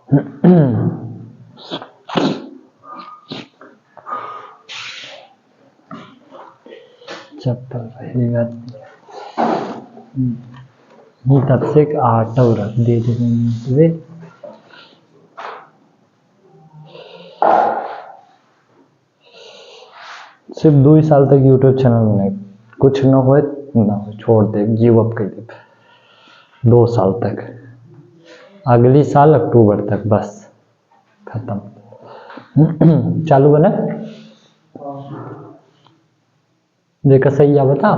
चप्पल रहेगा तब से 8 रख दे वे सिर्फ 2 साल तक यूट्यूब चैनल बनाए, कुछ ना हो छोड़ दे, गिव अप कर दे। 2 साल तक, अगली साल अक्टूबर तक बस खत्म। चालू बना देखा सही है, बता।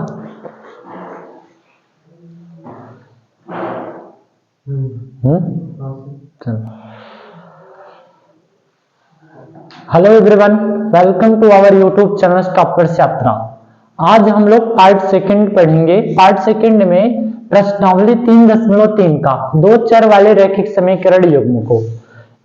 Hello everyone, welcome to our YouTube channel Toppers Yatra. आज हम लोग पार्ट सेकंड पढ़ेंगे। पार्ट सेकंड में प्रश्नावली 3.3 का 2 चर वाले रैखिक समीकरण युग्म को,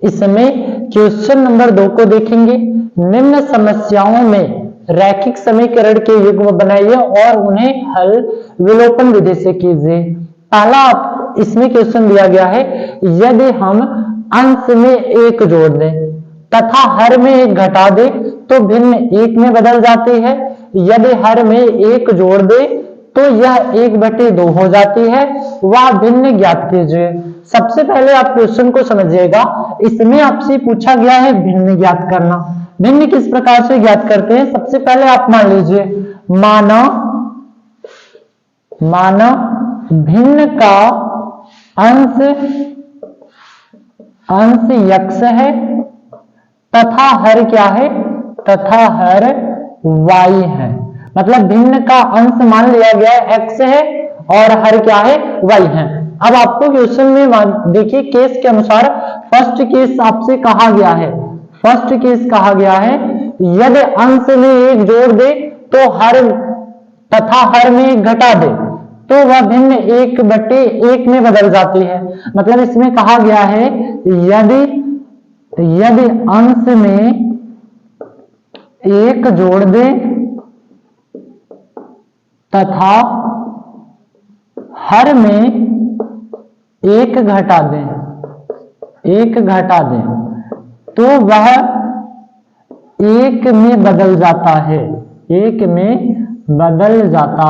इसमें क्वेश्चन नंबर 2 को देखेंगे। निम्न समस्याओं में रैखिक समीकरण के युग्म बनाइए और उन्हें हल विलोपन विधि से कीजिए। पहला इसमें क्वेश्चन दिया गया है, यदि हम अंश में 1 जोड़ दें तथा हर में 1 घटा दे तो भिन्न 1 में बदल जाती है। यदि हर में 1 जोड़ दे तो यह 1/2 हो जाती है। वह भिन्न ज्ञात कीजिए। सबसे पहले आप क्वेश्चन को समझिएगा। इसमें आपसे पूछा गया है भिन्न ज्ञात करना। भिन्न किस प्रकार से ज्ञात करते हैं? सबसे पहले आप मान लीजिए, माना भिन्न का अंश x है तथा हर क्या है? तथा हर y है। मतलब भिन्न का अंश मान लिया गया है x है और हर क्या है? y है। अब आपको क्वेश्चन में देखिए, केस के अनुसार फर्स्ट केस आपसे कहा गया है। फर्स्ट केस कहा गया है, यदि अंश में 1 जोड़ दे तो हर तथा हर में 1 घटा दे तो वह भिन्न 1/1 में बदल जाती है। मतलब इसमें कहा गया है, यदि अंश में 1 जोड़ दे तथा हर में 1 घटा दे तो वह 1 में बदल जाता है। 1 में बदल जाता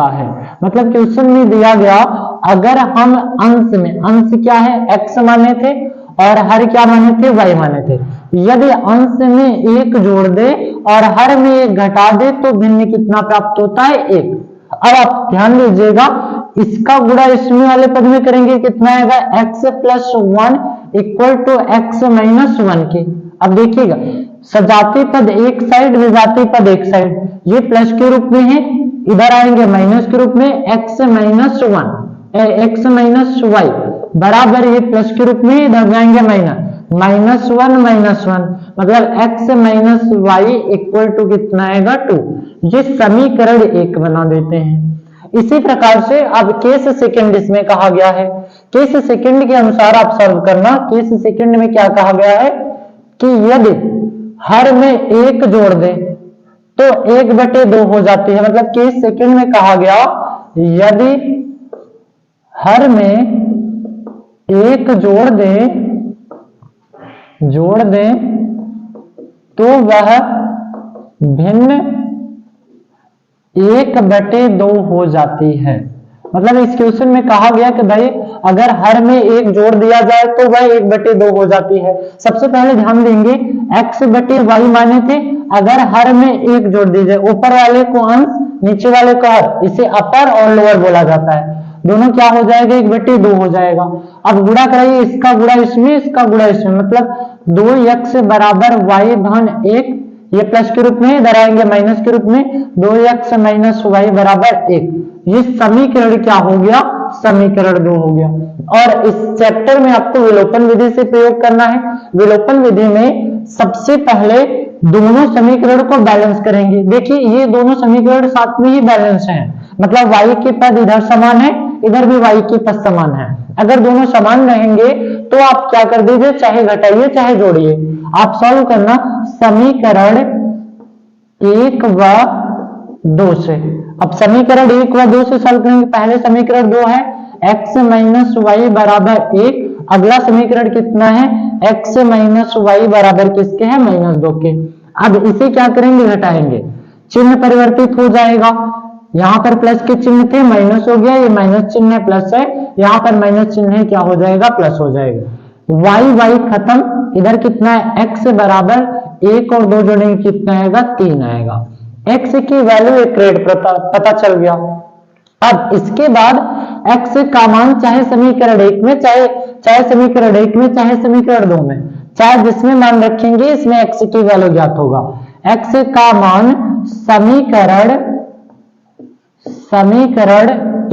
है। मतलब क्वेश्चन में दिया गया, अगर हम अंश क्या है? x माने थे और हर क्या माने थे? y माने थे। यदि अंश में 1 जोड़ दे और हर में 1 घटा दे तो भिन्न कितना प्राप्त होता है? 1। अब आप ध्यान दीजिएगा, इसका गुणा इसमें वाले पद में करेंगे, कितना आएगा? x + 1 = x - 1 के। अब देखिएगा, सजाती पद एक साइड, विजाती पद एक साइड। ये प्लस के रूप में है, इधर आएंगे माइनस के रूप में। x - y बराबर, ये प्लस के रूप में, इधर जाएंगे माइनस -1 मतलब x - y = कितना आएगा? 2। ये समीकरण 1 बना देते हैं। इसी प्रकार से अब केस सेकंड इसमें कहा गया है। केस सेकंड के अनुसार आप सॉल्व करना। केस सेकंड में क्या कहा गया है कि यदि हर में 1 जोड़ दे तो 1/2 हो जाती है। मतलब केस सेकंड में कहा गया, यदि हर में 1 जोड़ दे तो वह भिन्न 1/2 हो जाती है। मतलब इस क्वेश्चन में कहा गया कि भाई अगर हर में 1 जोड़ दिया जाए तो वह 1/2 हो जाती है। सबसे पहले ध्यान देंगे, x/y माने थे, अगर हर में 1 जोड़ दीजिए, ऊपर वाले को अंश, नीचे वाले को हर, इसे अपर और लोअर बोला जाता है। दोनों क्या हो जाएगा? 1/2 हो जाएगा। अब गुणा कराइए, इसका गुणा इसमें, इसका गुणा इसमें, मतलब 2x = y/1, ये प्लस के रूप में, इधर आएंगे माइनस के रूप में, 2x - y = 1। ये समीकरण क्या हो गया? समीकरण 2 हो गया। और इस चैप्टर में आपको विलोपन विधि से प्रयोग करना है। विलोपन विधि में सबसे पहले दोनों समीकरण को बैलेंस करेंगे। देखिए, ये दोनों समीकरण साथ में ही बैलेंस हैं। मतलब y के पद इधर समान है, इधर भी y के पद समान है। अगर दोनों समान रहेंगे तो आप क्या कर दीजिए, चाहे घटाइए चाहे जोड़िए। आप सॉल्व करना समीकरण 1 व 2 से। अब समीकरण 1 व 2 से सॉल्व करेंगे। पहले समीकरण 2 है x - y = 1 अगला समीकरण कितना है, x माइनस वाई बराबर किसके है, -2 के। अब इसे क्या करेंगे, घटाएंगे, चिन्ह परिवर्तित हो जाएगा, यहाँ पर प्लस के चिन्ह थे, माइनस हो गया, ये माइनस चिन्ह है, प्लस है, यहाँ पर माइनस चिन्ह है, क्या हो जाएगा, प्लस हो जाएगा। वाई वाई खत्म, इधर कितना है, x बराबर 1 और 2 जोड़ेंगे कितना आएगा, 3 आएगा। x की वैल्यू 1 रेड पता चल गया। अब इसके बाद x का मान चाहे समीकरण 1 में, चाहे समीकरण 1 में, चाहे समीकरण 2 में, चाहे जिसमें मान रखेंगे इसमें x की वैल्यू ज्ञात होगा। x का मान समीकरण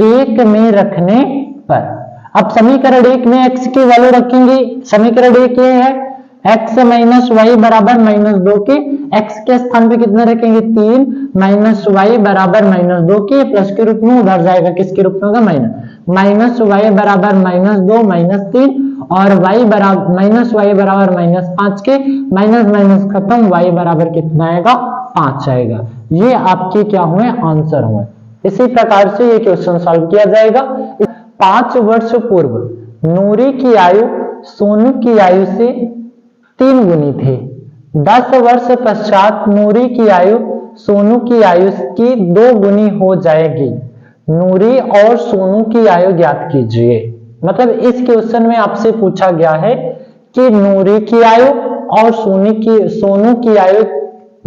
1 में रखने पर, अब समीकरण 1 में x की वैल्यू रखेंगे, समीकरण 1 ये है x माइनस वाई बराबर -2 के, x के स्थान पे कितने रखेंगे, 3 माइनस वाई बराबर -2 के, प्लस के रूप में उधर जाएगा, किसके रूप में होगा, माइनस वाई बराबर -2 -3 और वाई बराबर -5 के, माइनस खत्म, वाई बराबर कितना आएगा, 5 आएगा। ये आपके क्या हुए, आंसर हुए। इसी प्रकार से ये क्वेश्चन सॉल्व किया जाएगा। 5 वर्ष पूर्व नूरी की आयु सोनू की आयु से 3 गुनी थी। 10 वर्ष पश्चात नूरी की आयु सोनू की आयु की 2 गुनी हो जाएगी। नूरी और सोनू की आयु ज्ञात कीजिए। मतलब इस क्वेश्चन में आपसे पूछा गया है कि नूरी की आयु और सोनू की आयु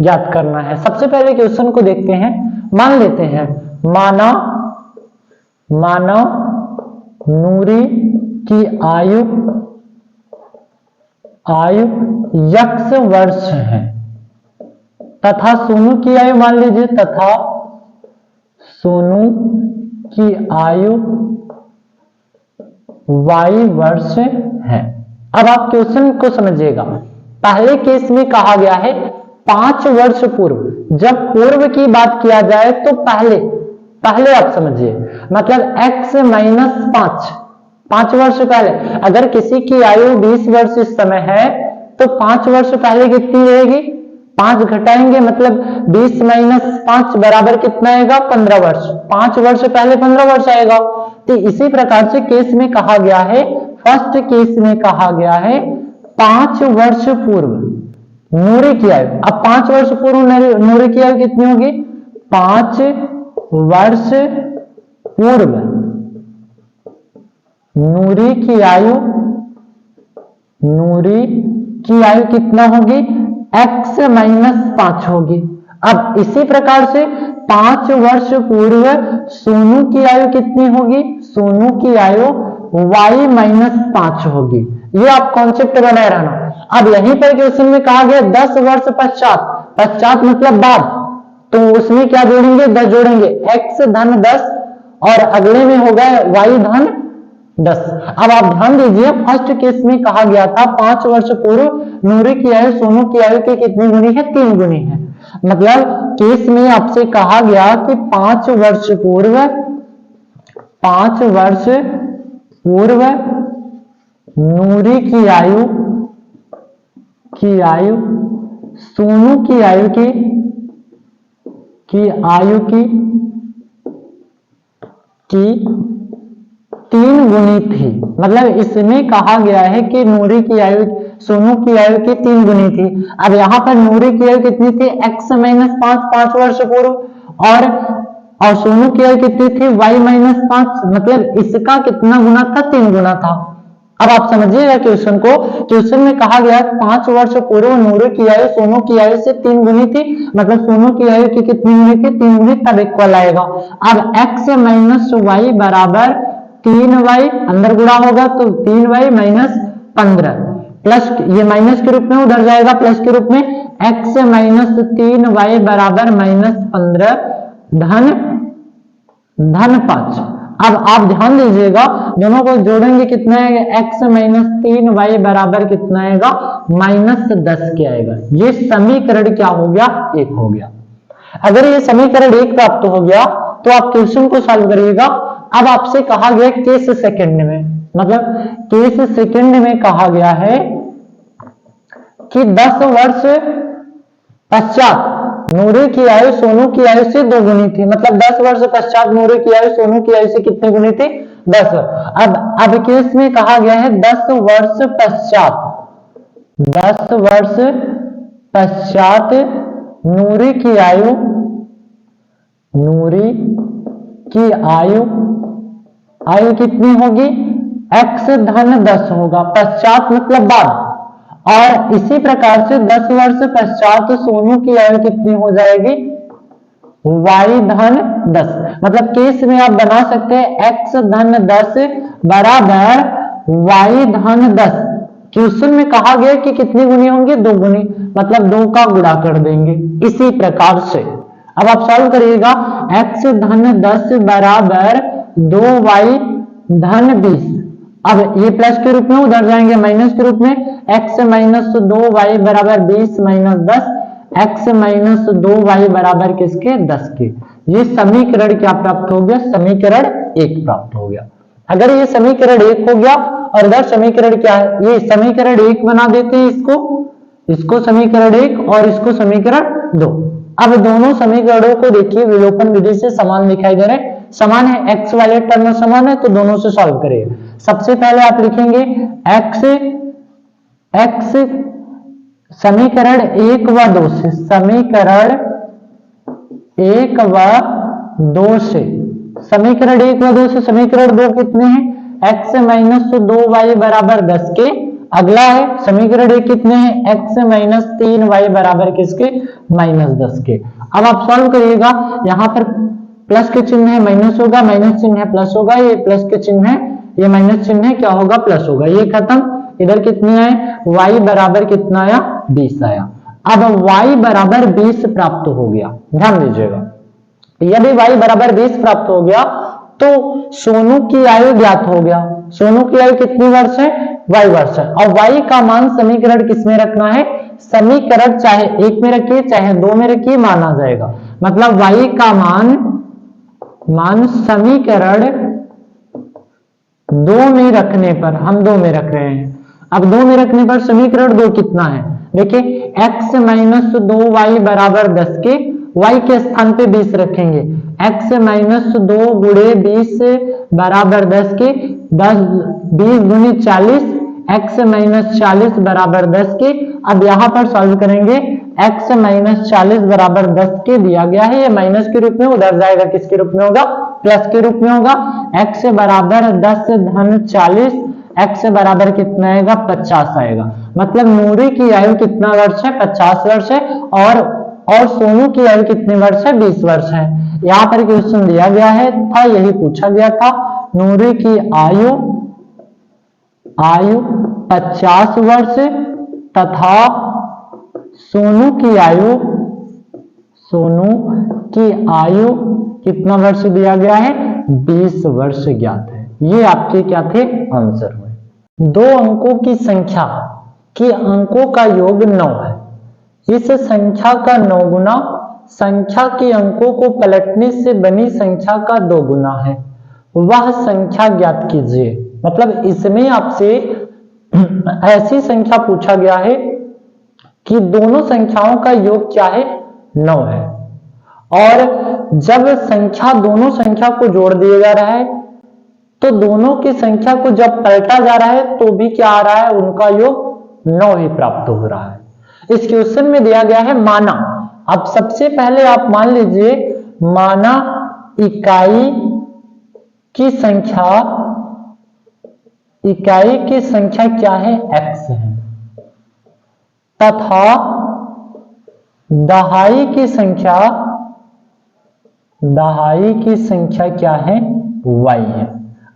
ज्ञात करना है। सबसे पहले क्वेश्चन को देखते हैं, मान लेते हैं, माना नूरी की आयु x वर्ष है तथा सोनू की आयु मान लीजिए, तथा सोनू की आयु y वर्ष है। अब आप क्वेश्चन को समझिएगा। पहले केस में कहा गया है 5 वर्ष पूर्व। जब पूर्व की बात किया जाए तो पहले आप समझिए, मतलब x माइनस 5 वर्ष पहले। अगर किसी की आयु 20 वर्ष इस समय है तो 5 वर्ष पहले कितनी रहेगी, 5 घटाएंगे, मतलब 20 माइनस 5 बराबर कितना आएगा, 15 वर्ष। 5 वर्ष पहले 15 वर्ष आएगा। तो इसी प्रकार से केस में कहा गया है, फर्स्ट केस में कहा गया है 5 वर्ष पूर्व नूरी की आयु। अब 5 वर्ष पूर्व नूरी की आयु कितनी होगी, 5 वर्ष पूर्व नूरी की आयु कितना होगी, x माइनस 5 होगी। अब इसी प्रकार से 5 वर्ष पूर्व सोनू की आयु कितनी होगी, सोनू की आयु y माइनस 5 होगी। ये आप कॉन्सेप्ट बनाए रहना। अब यहीं पर क्वेश्चन में कहा गया 10 वर्ष पश्चात मतलब बाद, तो उसमें क्या जोड़ेंगे, 10 जोड़ेंगे, x धन 10 और अगले में होगा y धन 10। अब आप ध्यान दीजिए, फर्स्ट केस में कहा गया था 5 वर्ष पूर्व नूरी की आयु सोनू की आयु की कितनी गुनी है, 3 गुनी है। मतलब केस में आपसे कहा गया कि 5 वर्ष पूर्व नूरी की आयु सोनू की आयु की 3 गुनी थी। मतलब इसमें कहा गया है कि नूरी की आयु सोनू की आयु की 3 गुनी थी। अब यहाँ पर नूरी की आयु कितनी थी, x माइनस 5 वर्ष पूर्व और सोनू की आयु कितनी थी, y माइनस 5। मतलब इसका कितना गुना था, 3 गुना था। अब आप समझिएगा क्वेश्चन को। क्वेश्चन में कहा गया 5 वर्ष पूर्व नूरी की आयु सोनू की आयु से 3 गुनी थी। मतलब सोनू की आयु की कितनी गुनी थी, 3 गुनी, तब इक्वल आएगा। अब x माइनस वाई बराबर 3y, अंदर गुणा होगा तो 3y माइनस 15, प्लस ये माइनस के रूप में उधर जाएगा प्लस के रूप में, x माइनस 3y बराबर माइनस 15 धन 5। अब आप ध्यान दीजिएगा, दोनों को जोड़ेंगे कितना आएगा, x माइनस 3y बराबर कितना आएगा, माइनस 10 के आएगा। ये समीकरण क्या हो गया, 1 हो गया। अगर ये समीकरण 1 प्राप्त हो गया तो आप क्वेश्चन को सॉल्व करिएगा। अब आपसे कहा गया केस सेकंड में, मतलब केस सेकंड में कहा गया है कि 10 वर्ष पश्चात नूरी की आयु सोनू की आयु से 2 गुनी थी। मतलब 10 वर्ष पश्चात नूरी की आयु सोनू की आयु से कितनी गुनी थी, 10। अब केस में कहा गया है 10 वर्ष पश्चात, 10 वर्ष पश्चात नूरी की आयु, नूरी की आयु कितनी होगी? x धन 10 होगा, पश्चात मतलब बाद। और इसी प्रकार से 10 वर्ष पश्चात सोनू की आयु कितनी हो जाएगी? y धन 10। मतलब केस में आप बना सकते हैं x धन 10 बराबर y धन 10। क्वेश्चन में कहा गया कि कितनी गुनी होंगे? 2 गुनी, मतलब 2 का गुणा कर देंगे। इसी प्रकार से अब आप सॉल्व करिएगा, x धन 10 बराबर 2y धन 20। अब ये प्लस के रूप में, उधर जाएंगे माइनस के रूप में, x माइनस 2y बराबर 20 माइनस 10, x माइनस 2y बराबर किसके? 10 के। ये समीकरण क्या प्राप्त हो गया? समीकरण 1 प्राप्त हो गया। अगर ये समीकरण 1 हो गया और इधर समीकरण क्या है? ये समीकरण 1 बना देते हैं, इसको समीकरण 1 और इसको समीकरण 2। अब दोनों समीकरणों को देखिए, विलोपन विधि से समान दिखाई दे रहे हैं, समान है, x वाले टर्म में समान है, तो दोनों से सॉल्व करिए। सबसे पहले आप लिखेंगे x समीकरण 1 व 2 से, समीकरण 1 व 2 से, समीकरण 1 व 2 से समीकरण 2 कितने हैं? x माइनस 2y बराबर 10 के। अगला है समीकरण 1 कितने हैं? x माइनस 3y बराबर किसके? माइनस 10 के। अब आप सॉल्व करिएगा, यहाँ पर प्लस के चिन्ह है माइनस होगा, माइनस चिन्ह है प्लस होगा, ये प्लस के चिन्ह है, ये माइनस चिन्ह है, क्या होगा? प्लस होगा। ये खत्म, इधर कितने आए? y बराबर कितना आया? 20 आया। अब y बराबर 20 प्राप्त हो गया, ध्यान दीजिएगा। यदि y बराबर 20 प्राप्त हो गया तो सोनू की आयु ज्ञात हो गया। सोनू की आयु कितनी वर्ष है? y वर्ष है। और y का मान समीकरण किसमें रखना है? समीकरण चाहे 1 में रखिए चाहे 2 में रखिए, माना जाएगा। मतलब y का मान समीकरण 2 में रखने पर, हम 2 में रख रहे हैं। अब 2 में रखने पर समीकरण 2 कितना है? देखिए x माइनस 2y बराबर 10 के, y के स्थान पे 20 रखेंगे, x माइनस 2 गुणे 20 बराबर 10 के, 20 गुनी 40, x माइनस 40 बराबर 10 के। अब यहाँ पर सॉल्व करेंगे, x माइनस 40 बराबर 10 के दिया गया है, ये माइनस के रूप में, उधर जाएगा किसके रूप में होगा? प्लस के रूप में होगा। x बराबर 10 धन 40, x बराबर कितना आएगा? 50 आएगा। मतलब नूरी की आयु कितना वर्ष है? 50 वर्ष है। और सोनू की आयु कितने वर्ष है? 20 वर्ष है। यहाँ पर क्वेश्चन दिया गया है था, यही पूछा गया था, नूरी की आयु 50 वर्ष तथा सोनू की आयु कितना वर्ष दिया गया है? 20 वर्ष ज्ञात है। ये आपके क्या थे? आंसर हुए। 2 अंकों की संख्या के अंकों का योग 9 है। इस संख्या का 9 गुना संख्या के अंकों को पलटने से बनी संख्या का 2 गुना है, वह संख्या ज्ञात कीजिए। मतलब इसमें आपसे ऐसी संख्या पूछा गया है कि दोनों संख्याओं का योग क्या है? 9 है। और जब दोनों संख्या को जोड़ दिया जा रहा है तो दोनों की संख्या को जब पलटा जा रहा है तो भी क्या आ रहा है? उनका योग 9 ही प्राप्त हो रहा है। इस क्वेश्चन में दिया गया है माना। अब सबसे पहले आप मान लीजिए, माना इकाई की संख्या क्या है? x है, तथा दहाई की संख्या क्या है? y है।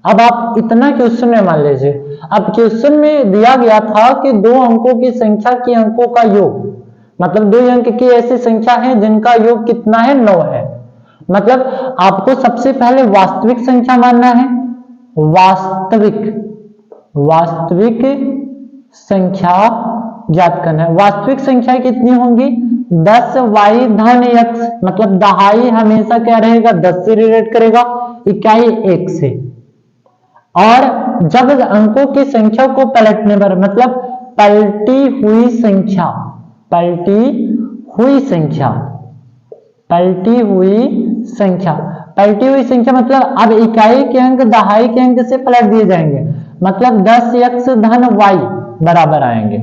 अब आप इतना क्वेश्चन में मान लीजिए। अब क्वेश्चन में दिया गया था कि 2 अंकों की संख्या के अंकों का योग, मतलब 2 अंक की ऐसी संख्या है जिनका योग कितना है? 9 है। मतलब आपको सबसे पहले वास्तविक संख्या मानना है, वास्तविक संख्या ज्ञात करना है। वास्तविक संख्या कितनी होंगी? 10y धन x, मतलब दहाई हमेशा क्या रहेगा? 10 से रिलेट करेगा, इकाई 1 से। और जब अंकों की संख्या को पलटने पर, मतलब पलटी हुई संख्या, पलटी हुई संख्या मतलब अब इकाई के अंक दहाई के अंक से पलट दिए जाएंगे, मतलब 10x धन y बराबर आएंगे।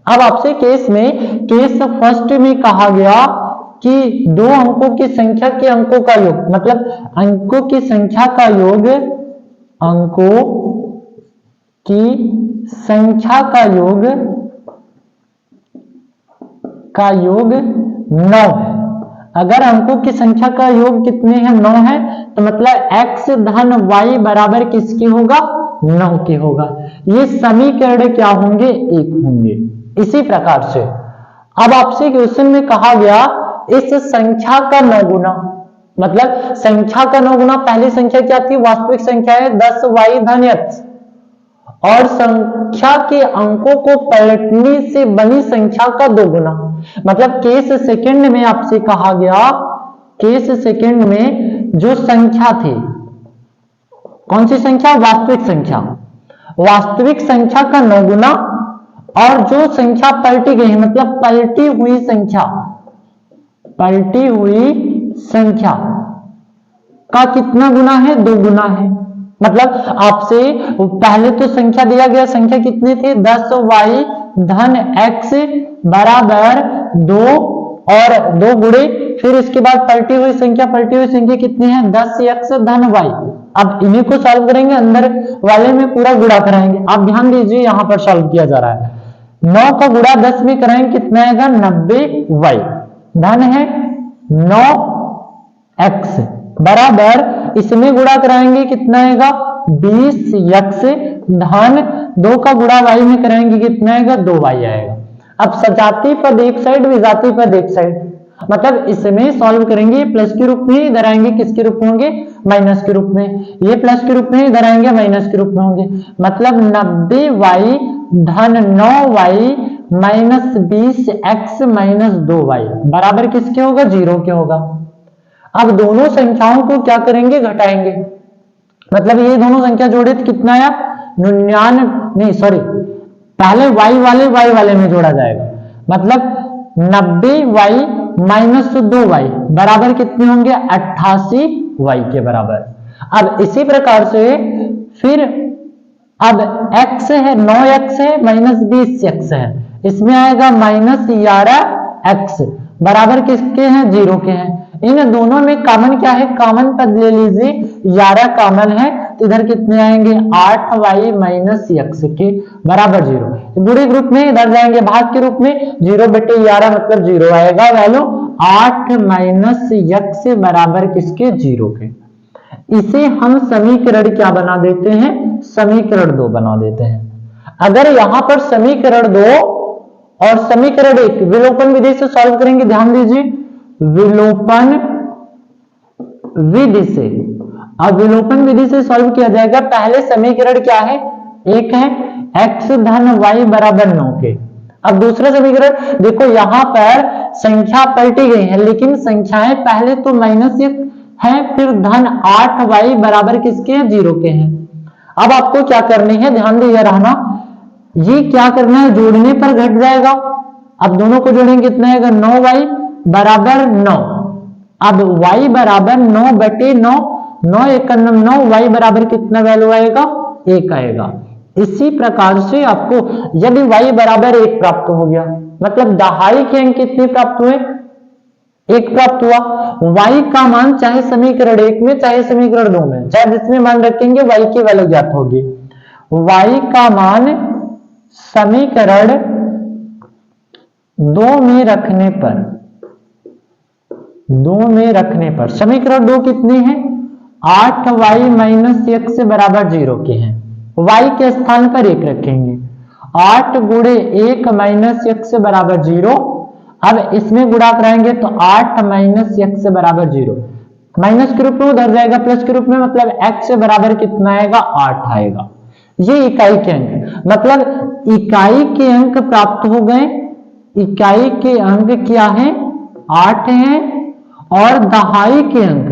अब आपसे केस फर्स्ट में कहा गया कि दो अंकों की संख्या के अंकों का योग, मतलब अंकों की संख्या का योग, अंकों की संख्या का योग 9 है। अगर अंकों की संख्या का योग कितने हैं, 9 है, तो मतलब x धन y बराबर किसके होगा, 9 के होगा। ये समीकरण क्या होंगे, 1 होंगे। इसी प्रकार से अब आपसे क्वेश्चन में कहा गया इस संख्या का 9 गुना, मतलब संख्या का 9 गुना, पहली संख्या क्या थी, वास्तविक संख्या है 10y धन x, और संख्या के अंकों को पलटने से बनी संख्या का 2 गुना, मतलब केस सेकंड में आपसे कहा गया, केस सेकंड में जो संख्या थी, कौन सी संख्या, वास्तविक संख्या, वास्तविक संख्या का 9 गुना, और जो संख्या पलटी गई है मतलब पलटी हुई संख्या, पलटी हुई संख्या का कितना गुना है, 2 गुना है। मतलब आपसे पहले तो संख्या दिया गया, संख्या कितनी थी, 10y धन x बराबर 2 और 2 गुणे, फिर इसके बाद पलटी हुई संख्या कितनी है, 10x धन y। अब इन्हीं को सॉल्व करेंगे, अंदर वाले में पूरा गुणा कराएंगे। आप ध्यान दीजिए, यहां पर सॉल्व किया जा रहा है, 9 का गुणा 10 में कराएंगे, कितना आएगा, 90y धन है 9x बराबर, इसमें गुणा कराएंगे कितना आएगा, 20x धन 2 का गुणा y में कराएंगे, कितना आएगा, 2y आएगा। अब सजाती पद एक साइड, विजाती पद एक साइड, मतलब इसमें सॉल्व करेंगे प्लस के रूप में, इधर आएंगे किसके रूप में होंगे, माइनस के रूप में, ये प्लस के रूप में, इधर आएंगे माइनस के रूप में होंगे, मतलब 90y धन 9y minus 20x minus 2y बराबर किसके होगा, 0 के होगा। अब दोनों संख्याओं को क्या करेंगे, घटाएंगे, मतलब ये दोनों संख्या जोड़े तो कितना आया, 99, पहले y वाले में जोड़ा जाएगा, मतलब 90y माइनस 2y बराबर कितने होंगे, 88y के बराबर। अब इसी प्रकार से फिर अब x है, 9x है माइनस 20x है, इसमें आएगा माइनस 11x बराबर किसके हैं, 0 के हैं। इन दोनों में कॉमन क्या है, कॉमन पद ले लीजिए, 11 कॉमन है, तो इधर कितने आएंगे, 8y माइनस x के बराबर 0। बुरे ग्रुप में इधर जाएंगे भाग के रूप में, 0/11 मतलब 0 आएगा, वैल्यू 8 माइनस x बराबर किसके, 0 के। इसे हम समीकरण क्या बना देते हैं, समीकरण 2 बना देते हैं। अगर यहां पर समीकरण 2 और समीकरण 1 विलोपन विधि से सॉल्व करेंगे, ध्यान दीजिए, विलोपन विधि से, अब विलोपन विधि से सॉल्व किया जाएगा। पहले समीकरण क्या है, एक है x धन y बराबर 9 के। अब दूसरा समीकरण देखो, यहां पर संख्या पलटी गई है, लेकिन संख्याएं पहले तो माइनस है, फिर धन 8y बराबर किसके हैं, 0 के हैं। अब आपको क्या करने हैं, ध्यान दिए रहना, ये क्या करना है, जोड़ने पर घट जाएगा। अब दोनों को जोड़ेंगे, कितना आएगा, 9y बराबर 9। अब y बराबर 9/9, 9 × 9, y बराबर कितना वैल्यू आएगा, 1 आएगा। इसी प्रकार से आपको यदि y बराबर 1 प्राप्त हो गया, मतलब दहाई के अंक कितने प्राप्त हुए, 1 प्राप्त हुआ। y का मान चाहे समीकरण 1 में चाहे समीकरण 2 में, चाहे जिसमें मान रखेंगे y की वैल्यू ज्ञात होगी। y का मान समीकरण 2 में रखने पर, समीकरण 2 कितने हैं, 8y माइनस x बराबर 0 के हैं। y के स्थान पर 1 रखेंगे, 8 गुणे 1 माइनस x बराबर 0। अब इसमें गुणा कराएंगे तो 8 माइनस x बराबर 0, माइनस के रूप में उधर जाएगा प्लस के रूप में, मतलब x बराबर कितना आएगा, 8 आएगा। ये इकाई के अंक, मतलब इकाई के अंक प्राप्त हो गए। इकाई के अंक क्या है, 8 है, और दहाई के अंक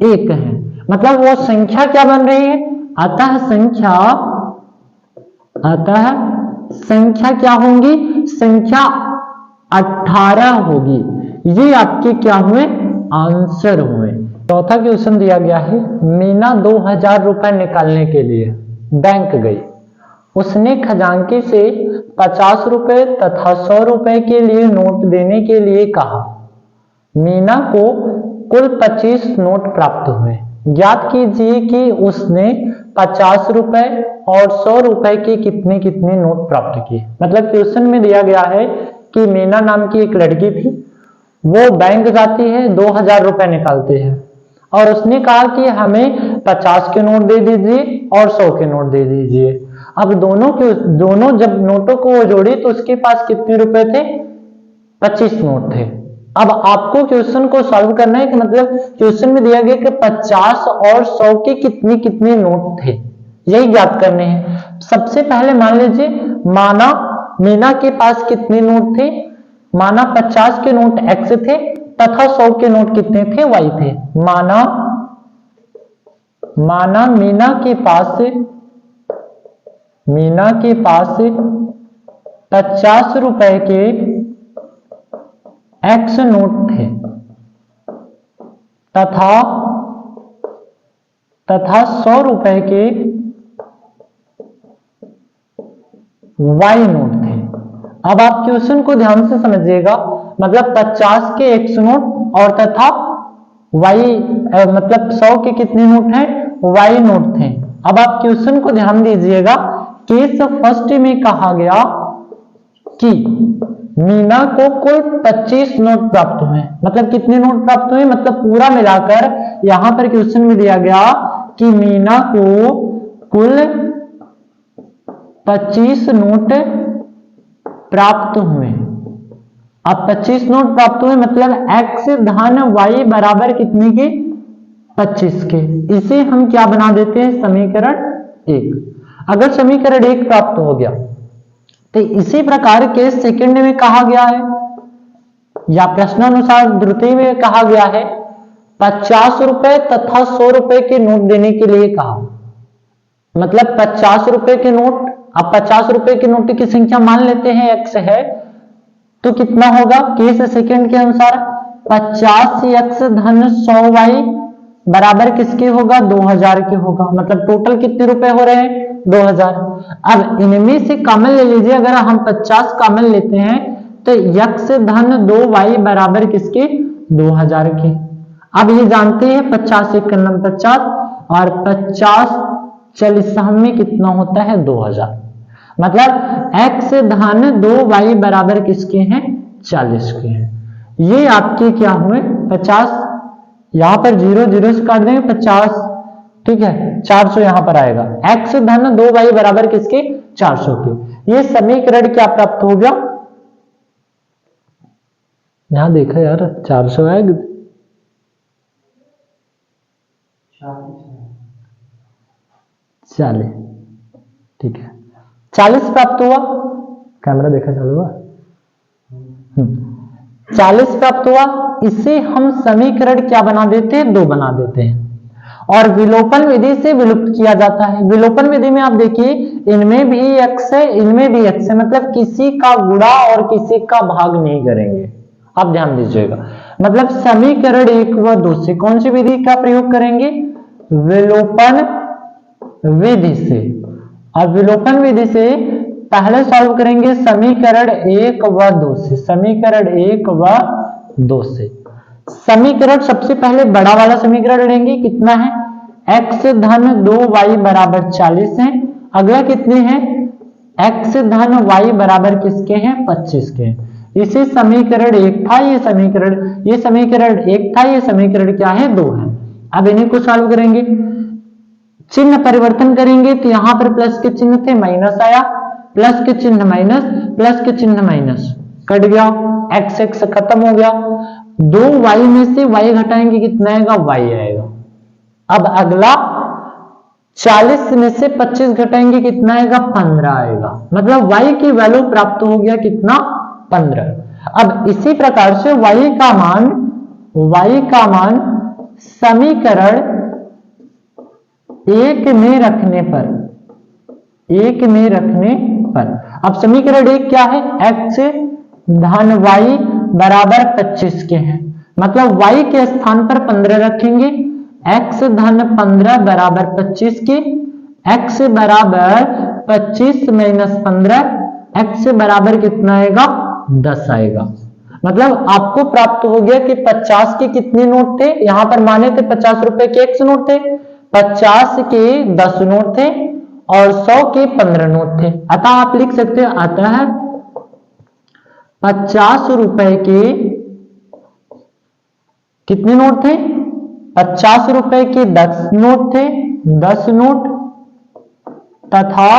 1 है, मतलब वो संख्या क्या बन रही है, अतः संख्या क्या होंगी, संख्या 18 होगी। ये आपके क्या हुए, आंसर हुए। चौथा क्वेश्चन दिया गया है, मीना 2000 रुपए निकालने के लिए बैंक गई। उसने खजांची से 50 रुपए तथा 100 रुपए के लिए नोट देने के लिए कहा। मीना को कुल 25 नोट प्राप्त हुए। ज्ञात कीजिए कि उसने 50 रुपए और 100 रुपए के कितने कितने नोट प्राप्त किए। मतलब क्वेश्चन में दिया गया है कि मीना नाम की एक लड़की थी, वो बैंक जाती है, 2000 रुपए निकालती है और उसने कहा कि हमें 50 के नोट दे दीजिए और 100 के नोट दे दीजिए। अब दोनों जब नोटों को वो जोड़ी तो उसके पास कितने रुपए थे? 25 नोट थे। अब आपको क्वेश्चन को सॉल्व करना है कि मतलब क्वेश्चन में दिया गया कि 50 और 100 के कितने कितने नोट थे, यही ज्ञात करने हैं। सबसे पहले मान लीजिए माना मीना के पास कितने नोट थे, माना 50 के नोट x थे तथा 100 के नोट कितने थे? y थे। माना मीना के पास 50 रुपए के x नोट थे तथा 100 रुपए के y नोट थे। अब आप क्वेश्चन को ध्यान से समझिएगा, मतलब 50 के x नोट और तथा y मतलब 100 के कितने नोट हैं? y नोट थे। अब आप क्वेश्चन को ध्यान दीजिएगा, केस फर्स्ट में कहा गया कि मीना को कुल 25 नोट प्राप्त हुए। मतलब कितने नोट प्राप्त हुए? मतलब पूरा मिलाकर यहां पर क्वेश्चन में दिया गया कि मीना को कुल 25 नोट प्राप्त हुए। अब 25 नोट प्राप्त हुए मतलब x धन y बराबर कितने के? 25 के। इसे हम क्या बना देते हैं? समीकरण 1। अगर समीकरण 1 प्राप्त हो गया तो इसी प्रकार के सेकंड में कहा गया है या प्रश्नानुसार द्वितीय में कहा गया है 50 रुपए तथा 100 रुपए के नोट देने के लिए कहा। मतलब 50 रुपए के नोट, अब 50 रुपए के नोट की संख्या मान लेते हैं x है तो कितना होगा? केस सेकंड के अनुसार 50x धन 100y बराबर किसके होगा? 2000 के होगा। मतलब टोटल कितने रुपए हो रहे हैं? 2000। अब इनमें से कॉमन ले लीजिए, अगर हम 50 कॉमन लेते हैं तो x धन 2y बराबर किसके? 2000 के। अब ये जानते हैं 50 एक 50 और 50 40 में कितना होता है? 2000। मतलब x धन 2y बराबर किसके हैं? 40 के हैं। ये आपके क्या हुए? 50, यहां पर 0 0 से काट देंगे 50, ठीक है, 400 यहां पर आएगा। x धन 2y बराबर किसके? 400 के। ये समीकरण क्या प्राप्त हो गया? यहां देखा यार 400 आएगा, चलिए ठीक है, 40 प्राप्त हुआ। कैमरा देखा चालू हुआ? 40 प्राप्त हुआ। इसे हम समीकरण क्या बना देते हैं? 2 बना देते हैं और विलोपन विधि से विलुप्त किया जाता है। विलोपन विधि में आप देखिए इनमें भी x है, इनमें भी x है, मतलब किसी का गुणा और किसी का भाग नहीं करेंगे। आप ध्यान दीजिएगा, मतलब समीकरण 1 व 2 से कौन सी विधि का प्रयोग करेंगे? विलोपन विधि से। और विलोपन विधि से पहले सॉल्व करेंगे समीकरण 1 व 2 से। समीकरण 1 व 2 से समीकरण सबसे पहले बड़ा वाला समीकरण लेंगे, कितना है? x धन 2y बराबर 40 है। अगला कितने हैं? x धन y बराबर किसके हैं? 25 के। इसे समीकरण 1 था, ये समीकरण 1 था, ये समीकरण क्या है? 2 है। अब इन्हीं को सॉल्व करेंगे, चिन्ह परिवर्तन करेंगे तो यहां पर प्लस के चिन्ह थे, माइनस आया, प्लस के चिन्ह माइनस, प्लस के चिन्ह माइनस, कट गया, x x खत्म हो गया। 2y में से y घटाएंगे, कितना आएगा? y आएगा। अब अगला 40 में से 25 घटाएंगे, कितना आएगा? 15 आएगा। मतलब y की वैल्यू प्राप्त हो गया कितना? 15। अब इसी प्रकार से y का मान समीकरण 1 में रखने पर, अब समीकरण 1 क्या है? x धन y बराबर 25 के हैं। मतलब y के स्थान पर 15 रखेंगे, x धन 15 बराबर 25 के, x बराबर 25 माइनस 15, x बराबर कितना आएगा 10 आएगा। मतलब आपको प्राप्त हो गया कि 50 के कितने नोट थे, यहां पर माने थे 50 रुपए के x नोट थे, 50 के 10 नोट थे और 100 के 15 नोट थे। अतः आप लिख सकते हैं अतः 50 रुपए के कितने नोट थे, 50 रुपए के 10 नोट थे, 10 नोट तथा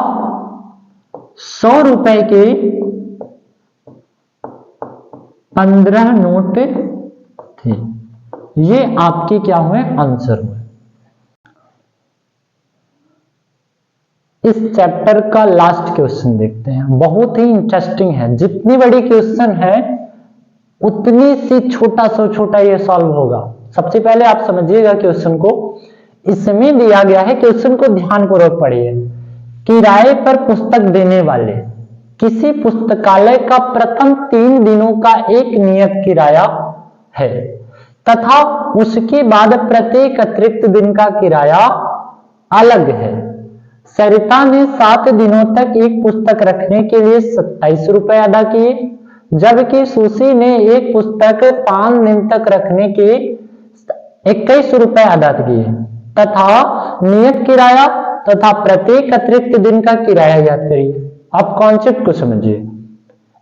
100 रुपए के 15 नोट थे। ये आपके क्या हुए, आंसर हुए। इस चैप्टर का लास्ट क्वेश्चन देखते हैं, बहुत ही इंटरेस्टिंग है। जितनी बड़ी क्वेश्चन है उतनी सी छोटा से छोटा ये सॉल्व होगा। सबसे पहले आप समझिएगा क्वेश्चन को, इसमें दिया गया है, क्वेश्चन को ध्यानपूर्वक पढ़िए। किराए पर पुस्तक देने वाले किसी पुस्तकालय का प्रथम 3 दिनों का एक नियत किराया है तथा उसके बाद प्रत्येक अतिरिक्त दिन का किराया अलग है। सरिता ने 7 दिनों तक एक पुस्तक रखने के लिए 27 रुपए अदा किए, जबकि सुशी ने एक पुस्तक 5 दिन तक रखने के 21 रुपए अदा किए तथा नियत किराया तथा प्रत्येक अतिरिक्त दिन का किराया याद करिए। आप कॉन्सेप्ट को समझिए।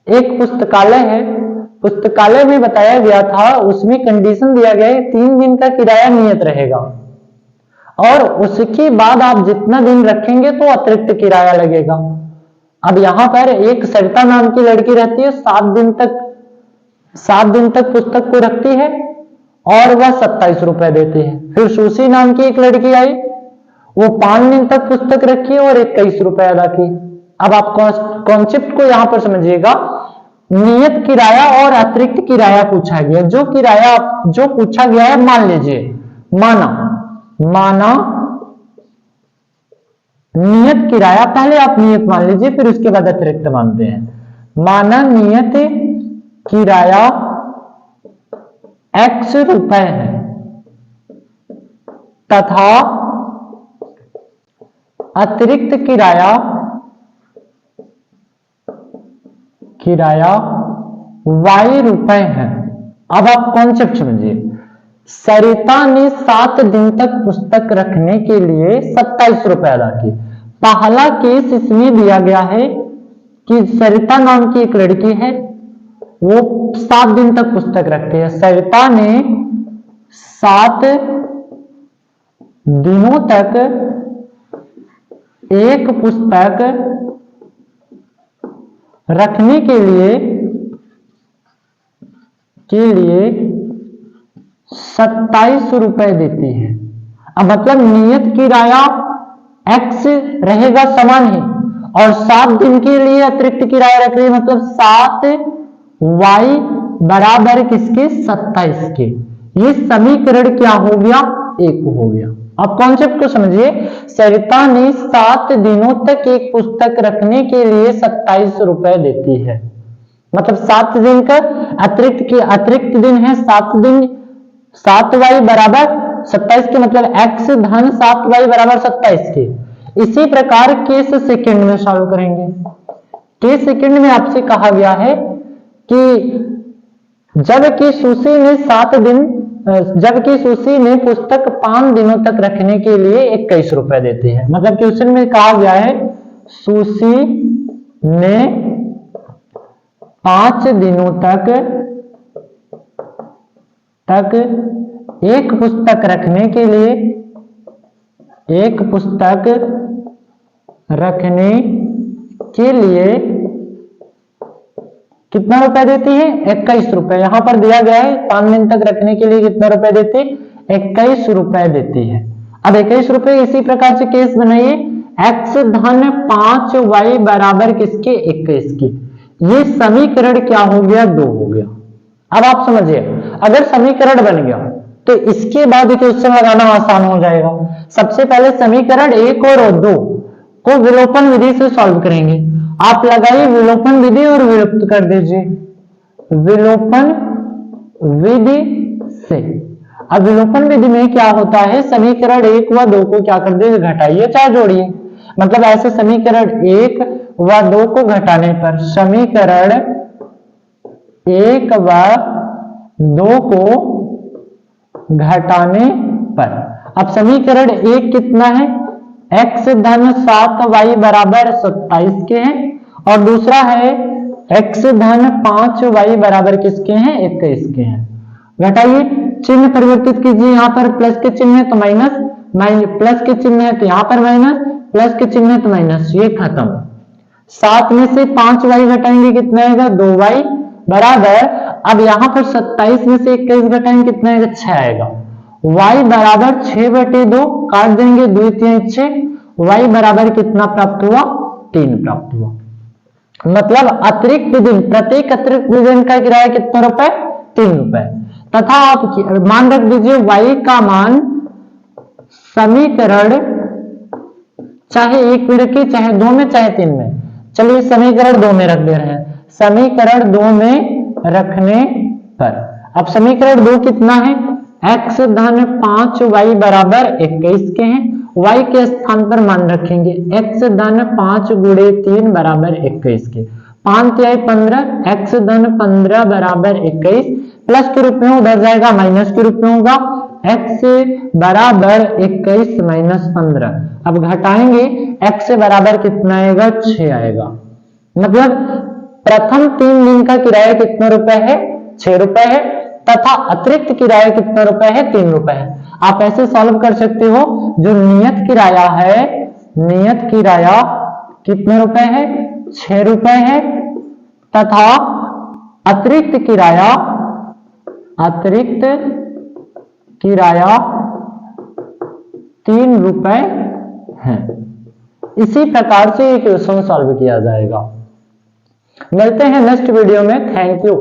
एक पुस्तकालय है, पुस्तकालय में बताया गया था, उसमें कंडीशन दिया गया है 3 दिन का किराया नियत रहेगा और उसके बाद आप जितना दिन रखेंगे तो अतिरिक्त किराया लगेगा। अब यहां पर एक सरिता नाम की लड़की रहती है, 7 दिन तक पुस्तक को रखती है और वह 27 रुपए देती है। फिर सुशी नाम की एक लड़की आई, वो 5 दिन तक पुस्तक रखी और 21 रुपए अदा की। अब आप कॉन्सेप्ट को यहां पर समझिएगा। नियत किराया और अतिरिक्त किराया पूछा गया। जो किराया जो पूछा गया है, मान लीजिए, माना नियत किराया, पहले आप नियत मान लीजिए फिर उसके बाद अतिरिक्त मानते हैं। माना नियत किराया x रुपए है तथा अतिरिक्त किराया y रुपए है। अब आप कॉन्सेप्ट समझिए। सरिता ने 7 दिन तक पुस्तक रखने के लिए 27 रुपए अदा किए। पहला केस इसमें दिया गया है कि सरिता नाम की एक लड़की है, वो 7 दिन तक पुस्तक रखती है। सरिता ने 7 दिनों तक एक पुस्तक रखने के लिए 27 रुपए देती है। अब मतलब नियत किराया x रहेगा समान ही और 7 दिन के लिए अतिरिक्त किराया रख रही है, मतलब 7y बराबर किसके, 27 के। ये समीकरण क्या हो गया, 1 हो गया। अब कॉन्सेप्ट को समझिए। सरिता ने 7 दिनों तक एक पुस्तक रखने के लिए 27 रुपए देती है, मतलब 7 दिन का अतिरिक्त दिन है 7 दिन, 7y बराबर 27 के, मतलब x धन 7y बराबर 27 के। इसी प्रकार केस सेकंड में सॉल्व करेंगे। केस सेकंड में आपसे कहा गया है कि जबकि सुशी ने पुस्तक 5 दिनों तक रखने के लिए 21 रुपए देती है। मतलब क्वेश्चन में कहा गया है सुशी ने 5 दिनों तक एक पुस्तक रखने के लिए कितना रुपए देती है, 21 रुपए। यहां पर दिया गया है 5 दिन तक रखने के लिए कितना रुपए देती, 21 रुपए देती है। अब 21 रुपए इसी प्रकार से केस बनाइए, x धन 5y बराबर किसके, 21 की। ये समीकरण क्या हो गया, 2 हो गया। अब आप समझिए, अगर समीकरण बन गया तो इसके बाद क्वेश्चन लगाना आसान हो जाएगा। सबसे पहले समीकरण 1 और 2 को विलोपन विधि से सॉल्व करेंगे। आप लगाइए विलोपन विधि और विलुप्त कर दीजिए। विलोपन विधि से। अब विलोपन विधि में क्या होता है, समीकरण 1 व 2 को क्या कर दे, घटाइए चाहे जोड़िए। मतलब ऐसे समीकरण 1 व 2 को घटाने पर, समीकरण 1 व 2 को घटाने पर, अब समीकरण 1 कितना है, x धन 7y बराबर 27 के हैं, और दूसरा है x धन 5y बराबर किसके हैं, 21 के हैं। घटाइए, चिन्ह परिवर्तित कीजिए, यहाँ पर प्लस के चिन्ह है तो माइनस, प्लस के चिन्ह है तो यहाँ पर माइनस, प्लस के चिन्ह है तो माइनस, ये खत्म। 7 में से 5y घटाएंगे कितना आएगा, 2y बराबर, अब यहाँ पर 27 में से 21 घटाएंगे कितना आएगा, 6 आएगा। y बराबर 6/2 काट देंगे, 2 3 6, y बराबर कितना प्राप्त हुआ, 3 प्राप्त हुआ। मतलब अतिरिक्त दिन, प्रत्येक अतिरिक्त दिन का किराया कितना रुपए, 3 रुपए। तथा आप मान रख दीजिए y का मान समीकरण चाहे 1 में रखिए, चाहे 2 में, चाहे 3 में। चलिए समीकरण 2 में रख दे रहे हैं, समीकरण 2 में रखने पर, अब समीकरण 2 कितना है, x धन 5y बराबर 21 के हैं, y के स्थान पर मान रखेंगे x धन 5 गुणे 3 बराबर 21 के, 5 तिहाई 15, x धन 15 बराबर 21, प्लस के रूप में उधर जाएगा, माइनस के रूप में होगा, x बराबर 21 माइनस 15। अब घटाएंगे, x बराबर कितना आएगा, 6 आएगा। मतलब प्रथम 3 दिन का किराया कितना रुपए है, 6 रुपए है, तथा अतिरिक्त किराया कितना रुपए है, 3 रुपए है। आप ऐसे सॉल्व कर सकते हो, जो नियत किराया है, नियत किराया कितने रुपए है, 6 रुपए है, तथा अतिरिक्त किराया 3 रुपए है। इसी प्रकार से ये क्वेश्चन सॉल्व किया जाएगा। मिलते हैं नेक्स्ट वीडियो में, थैंक यू।